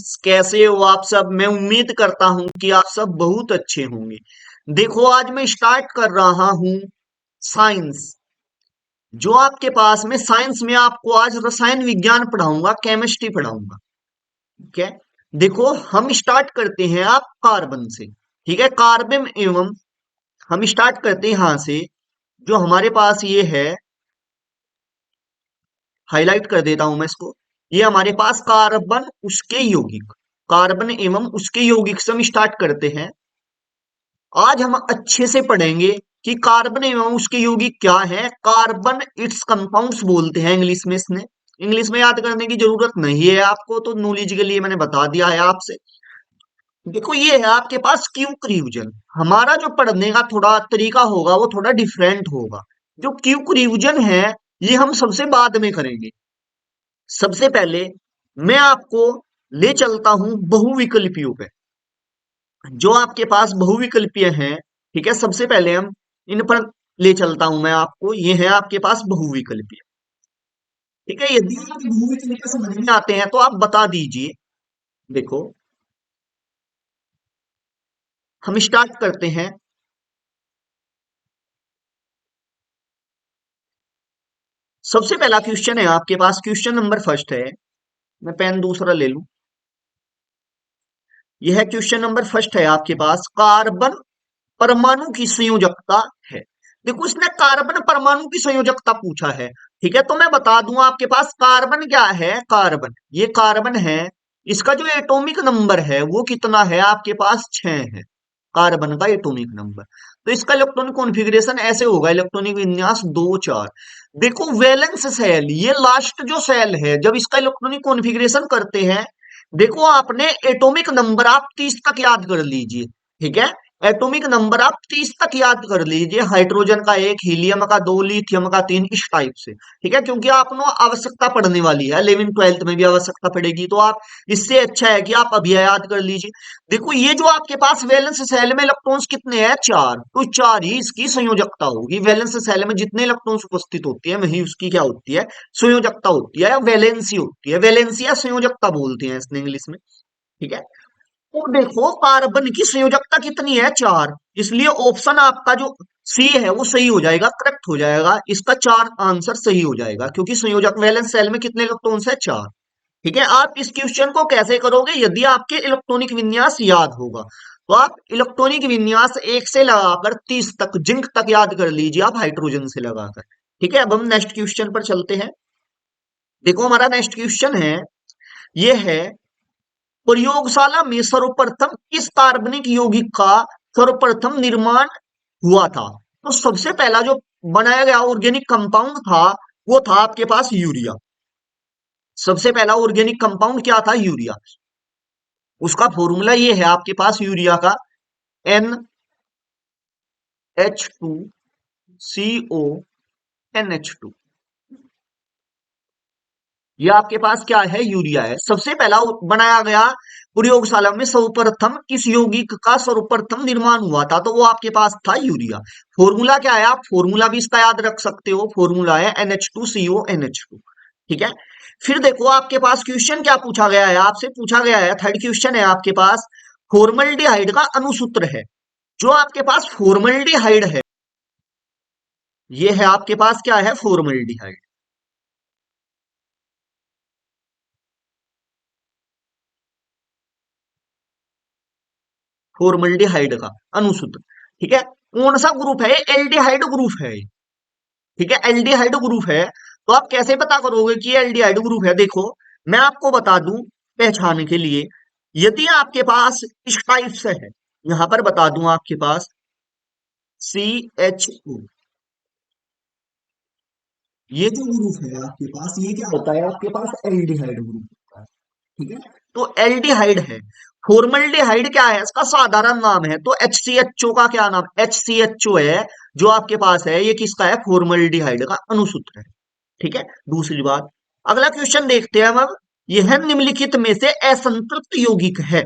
Friends, कैसे हो आप सब। मैं उम्मीद करता हूं कि आप सब बहुत अच्छे होंगे। देखो, आज मैं स्टार्ट कर रहा हूं साइंस। जो आपके पास में साइंस में आपको आज रसायन विज्ञान पढ़ाऊंगा, केमिस्ट्री पढ़ाऊंगा। ठीक है। देखो, हम स्टार्ट करते हैं आप कार्बन से। ठीक है, कार्बन एवं हम स्टार्ट करते हैं यहां से। जो हमारे पास ये है, हाईलाइट कर देता हूं मैं इसको। ये हमारे पास कार्बन, उसके यौगिक, कार्बन एवं उसके यौगिक से हम स्टार्ट करते हैं। आज हम अच्छे से पढ़ेंगे कि कार्बन एवं उसके यौगिक क्या है। कार्बन इट्स कंपाउंड्स बोलते हैं इंग्लिश में। इसने इंग्लिश में याद करने की जरूरत नहीं है आपको, तो नॉलेज के लिए मैंने बता दिया है आपसे। देखो, ये है आपके पास क्यूक रिवीजन। हमारा जो पढ़ने का थोड़ा तरीका होगा वो थोड़ा डिफरेंट होगा। जो क्यूक रिवीजन है, ये हम सबसे बाद में करेंगे। सबसे पहले मैं आपको ले चलता हूं बहुविकल्पियों पे। जो आपके पास बहुविकल्पीय हैं, ठीक है, सबसे पहले हम इन पर ले चलता हूं मैं आपको। ये है आपके पास बहुविकल्पीय। ठीक है, यदि आप बहुविकल्पीय समझ में आते हैं तो आप बता दीजिए। देखो, हम स्टार्ट करते हैं। सबसे पहला क्वेश्चन है आपके पास, क्वेश्चन नंबर फर्स्ट है। मैं पेन दूसरा ले लूं। यह क्वेश्चन नंबर फर्स्ट है आपके पास। कार्बन परमाणु की संयोजकता है। देखो, इसने कार्बन परमाणु की संयोजकता पूछा है। ठीक है, तो मैं बता दूं आपके पास कार्बन क्या है। कार्बन, ये कार्बन है। इसका जो एटॉमिक नंबर है वो कितना है आपके पास, 6 है। कार्बन का एटॉमिक नंबर। तो इसका इलेक्ट्रॉनिक कॉन्फ़िगरेशन ऐसे होगा, इलेक्ट्रॉनिक विन्यास 2 4। देखो, वैलेंस सेल, ये लास्ट जो सेल है, जब इसका इलेक्ट्रॉनिक कॉन्फ़िगरेशन करते हैं, देखो आपने एटॉमिक नंबर आप 30 तक याद कर लीजिए। ठीक है, एटॉमिक नंबर आप 30 तक याद कर लीजिए। हाइड्रोजन का 1, हीलियम का 2, लिथियम का 3, इस टाइप से। ठीक है, क्योंकि आपको आवश्यकता पड़ने वाली है, 11 12th में भी आवश्यकता पड़ेगी, तो आप इससे अच्छा है कि आप अभी याद कर लीजिए। देखो, ये जो आपके पास वैलेंस सेल में इलेक्ट्रॉन्स कितने हैं, 4, तो 4 ही इसकी संयोजकता होगी। वैलेंस सेल में जितने इलेक्ट्रॉन्स उपस्थित होती है वही उसकी क्या होती है, संयोजकता होती है, या वैलेंसी होती है। वैलेंसी या संयोजकता बोलते हैं इसने इंग्लिश में। ठीक है, तो देखो कार्बन की संयोजकता कितनी है, 4। इसलिए ऑप्शन आपका जो सी है वो सही हो जाएगा, करेक्ट हो जाएगा। इसका 4 आंसर सही हो जाएगा, क्योंकि संयोजक वैलेंस सेल में कितने इलेक्ट्रॉन्स है, 4। ठीक है, आप इस क्वेश्चन को कैसे करोगे, यदि आपके इलेक्ट्रॉनिक विन्यास याद होगा तो आप इलेक्ट्रॉनिक विन्यास 1 से लगाकर 30 तक, जिंक तक याद कर लीजिए आप, हाइड्रोजन से लगाकर। ठीक है, अब हम नेक्स्ट क्वेश्चन पर चलते हैं। देखो, हमारा नेक्स्ट क्वेश्चन है, ये है, प्रयोगशाला में सर्वप्रथम किस कार्बनिक यौगिक का सर्वप्रथम निर्माण हुआ था। तो सबसे पहला जो बनाया गया ऑर्गेनिक कंपाउंड था वो था आपके पास यूरिया। सबसे पहला ऑर्गेनिक कंपाउंड क्या था, यूरिया। उसका फॉर्मूला ये है आपके पास यूरिया का, NH2CO NH2। ये आपके पास क्या है, यूरिया है। सबसे पहला बनाया गया प्रयोगशाला में सर्वप्रथम किस यौगिक का सर्वप्रथम निर्माण हुआ था, तो वो आपके पास था यूरिया। फॉर्मूला क्या है, आप फॉर्मूला भी इसका याद रख सकते हो। फॉर्मूला है NH2CO NH2। ठीक है, फिर देखो आपके पास क्वेश्चन क्या पूछा गया है, आपसे पूछा गया है, थर्ड क्वेश्चन है आपके पास, फॉर्मल्डिहाइड का अनुसूत्र है। जो आपके पास फॉर्मल्डिहाइड है, ये है आपके पास क्या है, फॉर्मल्डिहाइड। फॉर्मल्डिहाइड का अनुसूत्र। ठीक है, कौन सा ग्रुप है, एल्डिहाइड ग्रुप है। ठीक है, एल्डिहाइड ग्रुप है। तो आप कैसे पता करोगे कि एल्डिहाइड ग्रुप है। देखो, मैं आपको बता दूं पहचान के लिए, यदि आपके पास इस टाइप से है, यहां पर बता दूं आपके पास CH2, ये जो ग्रुप है आपके पास, ये क्या होता है आपके पास, एल्डिहाइड ग्रुप होता है। ठीक है, तो एल्डिहाइड है। फॉर्मल्डिहाइड क्या है, इसका साधारण नाम है। तो HCHO का क्या नाम, HCHO है। जो आपके पास है ये किसका है, फॉर्मल्डिहाइड का अनुसूत्र है। ठीक है, दूसरी बात, अगला क्वेश्चन देखते हैं हम अब। यह निम्नलिखित में से असंतृप्त यौगिक है।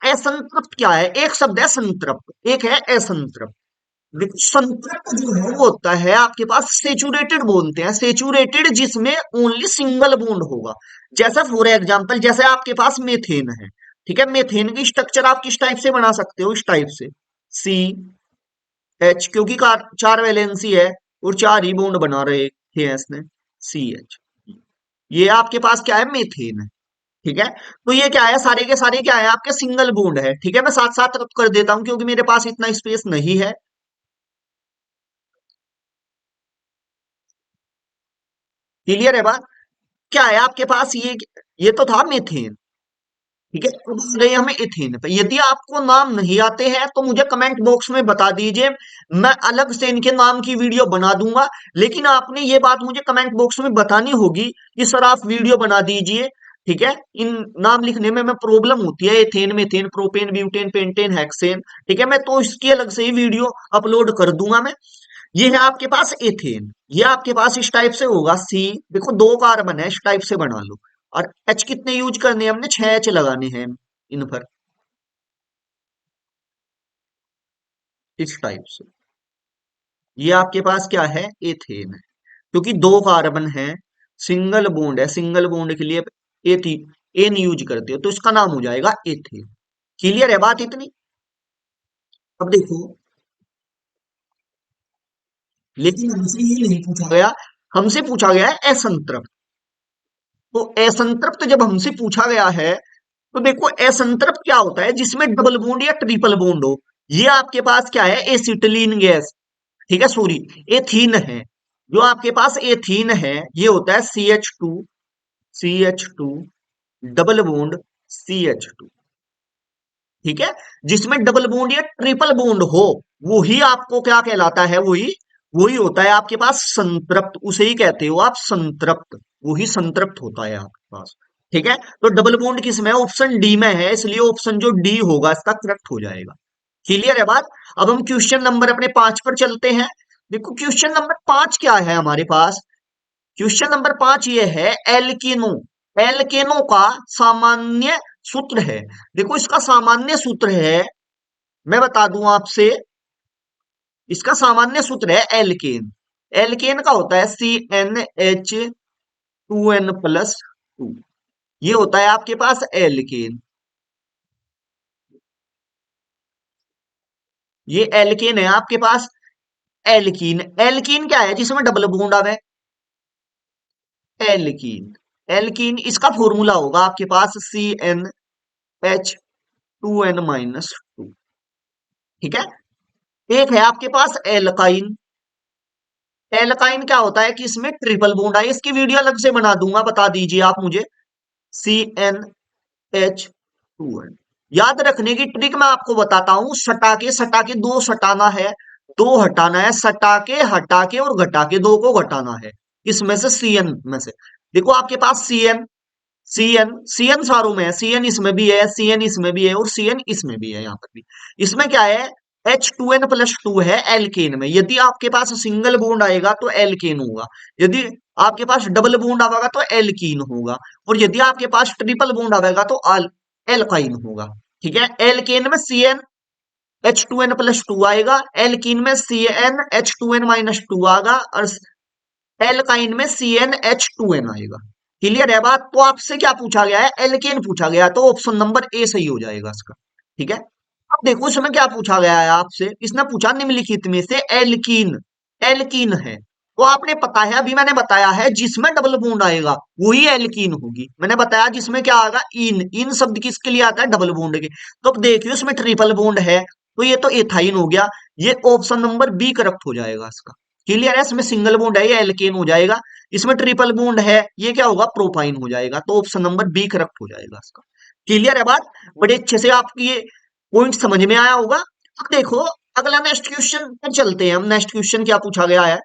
असंतृप्त क्या है, एक शब्द है संतृप्त, एक है असंतृप्त। देखो संतृप्त जो है वो होता है आपके पास सेचुरेटेड बोलते हैं, सेचुरेटेड जिसमें ओनली सिंगल बॉन्ड होगा। जैसा फॉर एग्जांपल जैसे आपके पास मेथेन है, ठीक है, मेथेन की स्ट्रक्चर आप किस टाइप से बना सकते हो, इस टाइप से, सी एच, क्योंकि चार वैलेंसी है और चार ही बॉन्ड बना रहे थे इसने, सी एच। ये आपके पास क्या है, मेथेन है। ठीक है, तो ये क्या है, सारे के सारे क्या है आपके सिंगल बॉन्ड है। ठीक है, मैं साथ साथ कर देता हूं क्योंकि मेरे पास इतना स्पेस नहीं है। क्लियर है बात? क्या है आपके पास ये तो था मीथेन। ठीक है, अब आ गए हमें इथेन पे। यदि आपको नाम नहीं आते हैं तो मुझे कमेंट बॉक्स में बता दीजिए, मैं अलग से इनके नाम की वीडियो बना दूंगा। लेकिन आपने ये बात मुझे कमेंट बॉक्स में बतानी होगी कि सर आप वीडियो बना दीजिए। ठीक है, इन नाम लिखने में मैं प्रॉब्लम होती है, ethane methane propane butane pentane hexane. ठीक है, मैं तो इसकी अलग से ही वीडियो अपलोड कर दूंगा मैं। ये है आपके पास एथेन, ये आपके पास इस टाइप से होगा, सी, देखो दो कार्बन है, इस टाइप से बना लो। और एच कितने यूज करने हैं हमने, 6 एच लगाने हैं इन पर, इस टाइप से। ये आपके पास क्या है, एथेन है, क्योंकि दो कार्बन है, सिंगल बॉन्ड है, सिंगल बॉन्ड के लिए एथी एन यूज करते हो तो इसका नाम हो जाएगा एथेन। क्लियर है बात इतनी? अब देखो, लेकिन हमसे ये नहीं पूछा गया, हमसे पूछा गया है असंतृप्त। तो असंतृप्त जब हमसे पूछा गया है, तो देखो असंतृप्त क्या होता है, जिसमें डबल बॉन्ड या ट्रिपल बॉन्ड हो। ये आपके पास क्या है, एसिटिलीन गैस। ठीक है, सॉरी, एथीन है। जो आपके पास एथीन है ये होता है CH2, CH2 double bond CH2। ठीक है, जिसमें डबल बॉन्ड या ट्रिपल बॉन्ड हो, वही आपको क्या कहलाता है, वही वही होता है आपके पास संतृप्त, उसे ही कहते हो आप संतृप्त। वही संतृप्त होता है आपके पास। ठीक है, तो डबल बॉन्ड किसमें है, ऑप्शन डी में है, इसलिए ऑप्शन जो डी होगा इसका करेक्ट हो जाएगा। क्लियर है बात? अब हम क्वेश्चन नंबर अपने 5 पर चलते हैं। देखो क्वेश्चन नंबर 5 क्या है हमारे पास, क्वेश्चन नंबर 5 ये है एल्केनो। एल्केनो का सामान्य सूत्र है। देखो इसका सामान्य सूत्र है, मैं बता दूं आपसे, इसका सामान्य सूत्र है एल्केन। एल्केन का होता है CnH2n+2। ये होता है आपके पास एल्केन। ये एल्केन है आपके पास। एल्कीन, एल्कीन क्या है, जिसमें डबल बॉन्ड आवे, एल्कीन। एल्कीन इसका फॉर्मूला होगा आपके पास CnH2n-2। ठीक है, एक है आपके पास एल्काइन। एल्काइन क्या होता है कि इसमें ट्रिपल बॉन्ड है, इसकी वीडियो अलग से बना दूंगा, बता दीजिए आप मुझे। CnH2n। याद रखने की ट्रिक मैं आपको बताता हूं, सटा के दो सटाना है, दो हटाना है, सटा के हटा के और घटा के, दो को घटाना है इसमें से, सीएन में से। देखो आपके पास सीएन, सीएन सारों में है, सीएन इसमें भी है, सीएन इसमें भी है और सीएन इसमें भी है, यहाँ पर भी। इसमें क्या है, H2n+2 है एल्केन में। यदि आपके पास सिंगल बॉन्ड आएगा तो एल्केन होगा, यदि आपके पास डबल बॉन्ड आएगा तो एल्कीन होगा, और यदि आपके पास ट्रिपल बॉन्ड आएगा तो एल्काइन होगा। ठीक है, एल्केन में CnH2n+2 आएगा, एल्कीन में CnH2n-2 आएगा, और एल्काइन में CnH2n आएगा। क्लियर है बात? तो आपसे क्या पूछा गया है, एल्केन पूछा गया है, तो ऑप्शन नंबर ए सही हो जाएगा इसका। ठीक है, अब देखो इसमें क्या पूछा गया है आपसे, इसने पूछा निम्नलिखित में से एल्कीन, एल्कीन है, तो आपने पता है, अभी मैंने बताया है, जिसमें डबल बॉन्ड आएगा वही एल्कीन होगी। मैंने बताया जिसमें क्या आएगा, इन, इन शब्द किसके लिए आता है, डबल बॉन्ड के। तो अब देखिए इसमें ट्रिपल बॉन्ड है, तो ये तो एथाइन हो गया, ये ऑप्शन नंबर बी करेक्ट हो जाएगा इसका। क्लियर है, इसमें सिंगल बॉन्ड है, ये एल्केन हो जाएगा। इसमें ट्रिपल बॉन्ड है, ये क्या होगा, प्रोपाइन हो जाएगा, तो ऑप्शन नंबर बी करेक्ट हो जाएगा इसका। क्लियर है बात? बड़े अच्छे से आपकी ये पॉइंट समझ में आया होगा। अब देखो अगला नेक्स्ट क्वेश्चन पर चलते हैं हम। नेक्स्ट क्वेश्चन क्या पूछा गया है,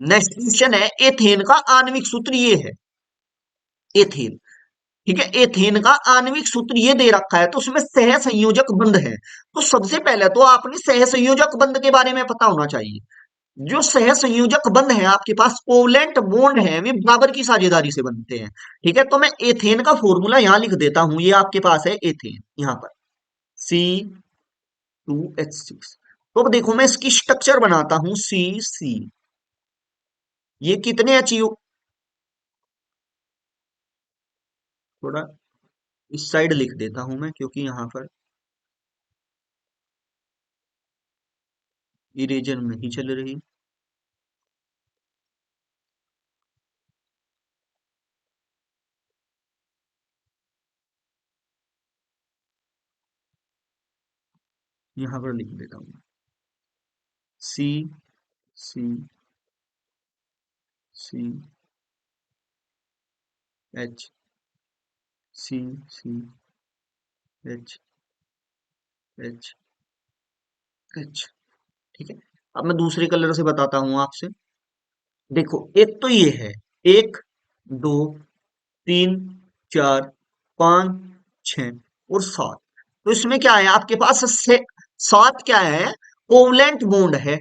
नेक्स्ट क्वेश्चन है एथेन का आणविक सूत्र, ये है एथेन। ठीक है, एथेन का आणविक सूत्र ये दे रखा है, तो उसमें सह संयोजक बंध है। तो सबसे पहले तो आपने सह संयोजक बंध के बारे में पता होना चाहिए। जो सह संयोजक बंध है आपके पास, कोवलेंट बॉन्ड है, वे बराबर की साझेदारी से बनते हैं। ठीक है, तो मैं एथेन का फॉर्मूला यहां लिख देता हूं, ये आपके पास है एथेन, यहां पर C2H6। तो अब देखो मैं इसकी स्ट्रक्चर बनाता हूं सी सी। ये कितने अचीव, थोड़ा इस साइड लिख देता हूं मैं क्योंकि यहां पर इरेजर नहीं चल रही। यहां पर लिख देता हूं C C C H C C H H H. ठीक है, अब मैं दूसरे कलर से बताता हूं आपसे। देखो एक तो ये है, एक, दो, तीन, चार, पांच, छ और सात। तो इसमें क्या है आपके पास से, सात क्या है, कोवलेंट बॉन्ड है।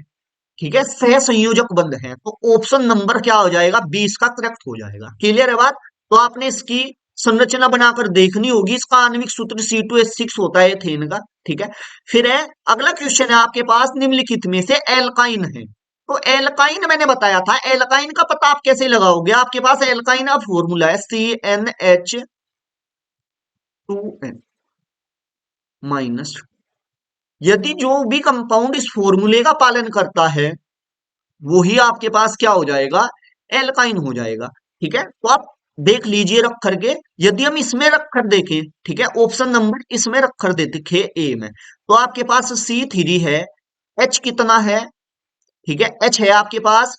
ठीक है, सह संयोजक बंध है, तो ऑप्शन नंबर क्या हो जाएगा, 20 का करेक्ट हो जाएगा। क्लियर है बात। तो आपने इसकी संरचना बनाकर देखनी होगी। इसका आणविक सूत्र C2H6 होता है एथेन का। ठीक है, फिर है अगला क्वेश्चन है आपके पास, निम्नलिखित में से एल्काइन है। तो एल्काइन मैंने बताया था, एल्काइन का पता आप कैसे लगाओगे, आपके पास एल्काइन का फॉर्मूला है CnH2n माइनस। यदि जो भी कंपाउंड इस फॉर्मूले का पालन करता है वो ही आपके पास क्या हो जाएगा, एल्काइन हो जाएगा। ठीक है, तो आप देख लीजिए रख करके। यदि हम इसमें रख कर देखें, ठीक है, ऑप्शन नंबर इसमें रख कर देखे ए में, तो आपके पास C3 है। एच कितना है, ठीक है, एच है आपके पास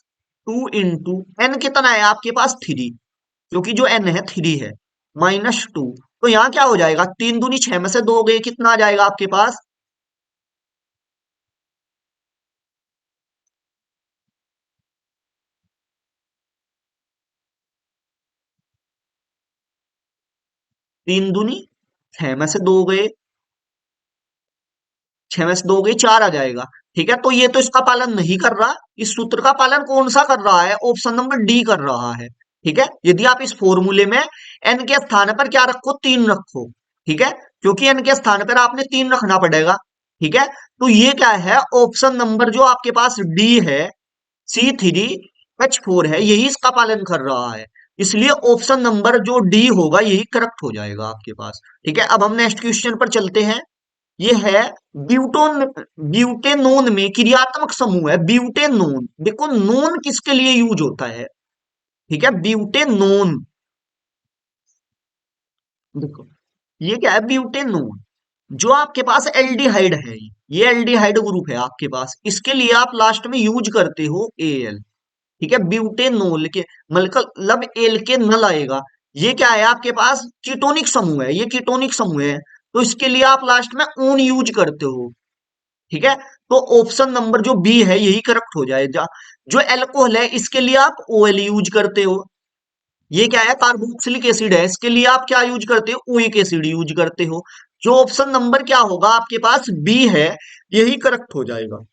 2 इंटू एन कितना है आपके पास 3, क्योंकि जो एन है 3 है, -2। तो यहां क्या हो जाएगा, 3 दूनी 6 में से 2 गए, कितना आ जाएगा आपके पास, 3 दूनी 6 में से 2 गए, 6 में से 2 गई 4 आ जाएगा। ठीक है, तो ये तो इसका पालन नहीं कर रहा। इस सूत्र का पालन कौन सा कर रहा है, ऑप्शन नंबर डी कर रहा है। ठीक है, यदि आप इस फॉर्मूले में एन के स्थान पर क्या रखो, 3 रखो। ठीक है, क्योंकि एन के स्थान पर आपने 3 रखना पड़ेगा। ठीक है, तो ये क्या है, ऑप्शन नंबर जो आपके पास डी है, C3H4 है, यही इसका पालन कर रहा है। इसलिए ऑप्शन नंबर जो डी होगा यही करेक्ट हो जाएगा आपके पास। ठीक है, अब हम नेक्स्ट क्वेश्चन पर चलते हैं। ये है ब्यूटोन, ब्यूटेनोन में क्रियात्मक समूह है ब्यूटेनोन। देखो नोन किसके लिए यूज होता है, ठीक है, ब्यूटेनोन। देखो ये क्या है, ब्यूटेनोन। जो आपके पास एल्डिहाइड है, ये एल्डिहाइड ग्रुप है आपके पास, इसके लिए आप लास्ट में यूज करते हो एल। ठीक है, ब्यूटेनोल के मतलब एल के नल आएगा। ये क्या है आपके पास, कीटोनिक समूह है, ये कीटोनिक समूह है, तो इसके लिए आप लास्ट में ओन यूज करते हो। ठीक है, तो ऑप्शन नंबर जो बी है यही करेक्ट हो जाएगा। जो एल्कोहल है इसके लिए आप ओएल यूज करते हो। ये क्या है, कार्बोक्सिलिक एसिड है, इसके लिए आप क्या यूज करते हो, ओइक एसिड यूज करते हो। जो ऑप्शन नंबर क्या होगा आपके पास, बी है, यही करेक्ट हो जाएगा।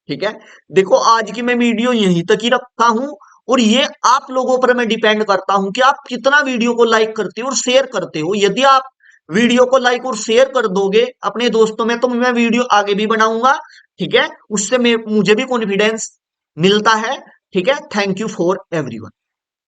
ठीक है, देखो आज की मैं वीडियो यहीं तक ही रखता हूं, और ये आप लोगों पर मैं डिपेंड करता हूं कि आप कितना वीडियो को लाइक करते हो और शेयर करते हो। यदि आप वीडियो को लाइक और शेयर कर दोगे अपने दोस्तों में, तो मैं वीडियो आगे भी बनाऊंगा। ठीक है, उससे मुझे भी कॉन्फिडेंस मिलता है। ठीक है, थैंक यू फॉर एवरीवन।